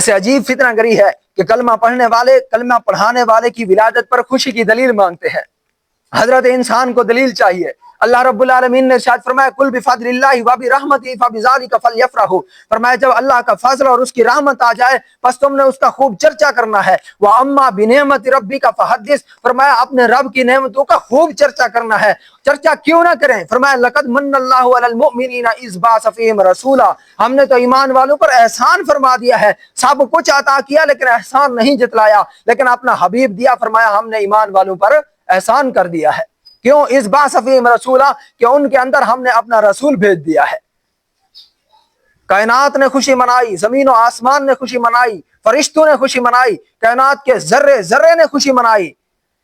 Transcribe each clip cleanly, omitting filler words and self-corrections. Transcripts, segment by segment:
ایسے عجیب فتنہ گری ہے کہ کلمہ پڑھانے والے کی ولادت پر خوشی کی دلیل مانگتے ہیں۔ حضرت انسان کو دلیل چاہیے۔ اللہ رب العالمین نے ارشاد فرمایا کل بفضل اللہ وبرحمتہ فبذلک فلیفرحوا، فرمایا جب اللہ کا فضل اور اس کی رحمت آ جائے بس تم نے اس کا خوب چرچا کرنا ہے۔ واما بنعمت ربک فحدث، فرمایا اپنے رب کی نعمتوں کا خوب چرچا کرنا ہے۔ چرچا کیوں نہ کریں؟ فرمایا لقد من اللہ علی المؤمنین اذ بعث فیہم رسولا، ہم نے تو ایمان والوں پر احسان فرما دیا ہے، سب کچھ عطا کیا لیکن احسان نہیں جتلایا، لیکن اپنا حبیب دیا، فرمایا ہم نے ایمان والوں پر احسان کر دیا ہے۔ کیوں؟ اس بعث فیہم رسولا، کہ ان کے اندر ہم نے اپنا رسول بھیج دیا ہے۔ کائنات نے خوشی منائی، زمین و آسمان نے خوشی منائی، فرشتوں نے خوشی منائی، کائنات کے ذرے ذرے نے خوشی منائی۔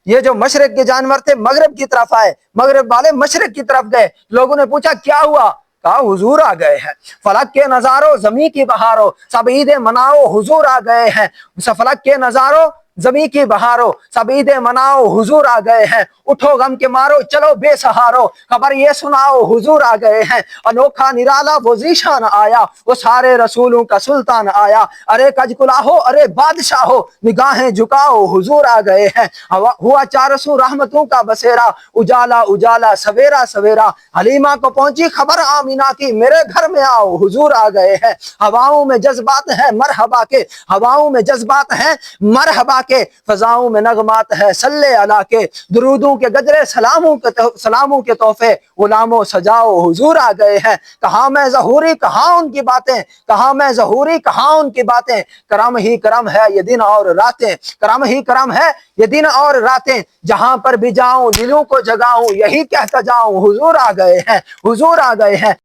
یہ جو مشرق کے جانور تھے مغرب کی طرف آئے، مغرب والے مشرق کی طرف گئے، لوگوں نے پوچھا کیا ہوا؟ کہا حضور آ گئے ہیں۔ فلک کے نظاروں زمین کی بہاروں، سب عیدیں مناؤ حضور آ گئے ہیں۔ فلک کے نظاروں زمین کی بہاروں، سب عیدیں مناؤ حضور آ گئے ہیں۔ اٹھو غم کے مارو چلو بے سہارو، خبر یہ سناؤ حضور آ گئے ہیں۔ انوکھا نرالا وہ ذیشان آیا، وہ سارے رسولوں کا سلطان آیا۔ ارے کج کلاہو ارے بادشاہو، نگاہیں جھکاؤ حضور آ گئے ہیں۔ ہوا چارسوں رحمتوں کا بسیرا، اجالا اجالا سویرا سویرا۔ حلیمہ کو پہنچی خبر آمینہ کی، میرے گھر میں آؤ حضور آ گئے ہیں۔ ہواؤں میں جذبات ہیں مرحبا کے، ہواؤں میں جذبات ہیں مرحبا کے، فضاؤں میں نغمات ہے صلی اللہ کے۔ درودوں کے گجرے سلاموں کے تحفے، غلاموں سجاؤ حضور آ گئے ہیں۔ کہاں میں ظہوری کہاں ان کی باتیں، کہاں میں ظہوری کہاں ان کی باتیں۔ کرم ہی کرم ہے یہ دن اور راتیں، کرم ہی کرم ہے یہ دن اور راتیں۔ جہاں پر بھی جاؤں دلوں کو جگاؤں، یہی کہتا جاؤں حضور آ گئے ہیں، حضور آ گئے ہیں۔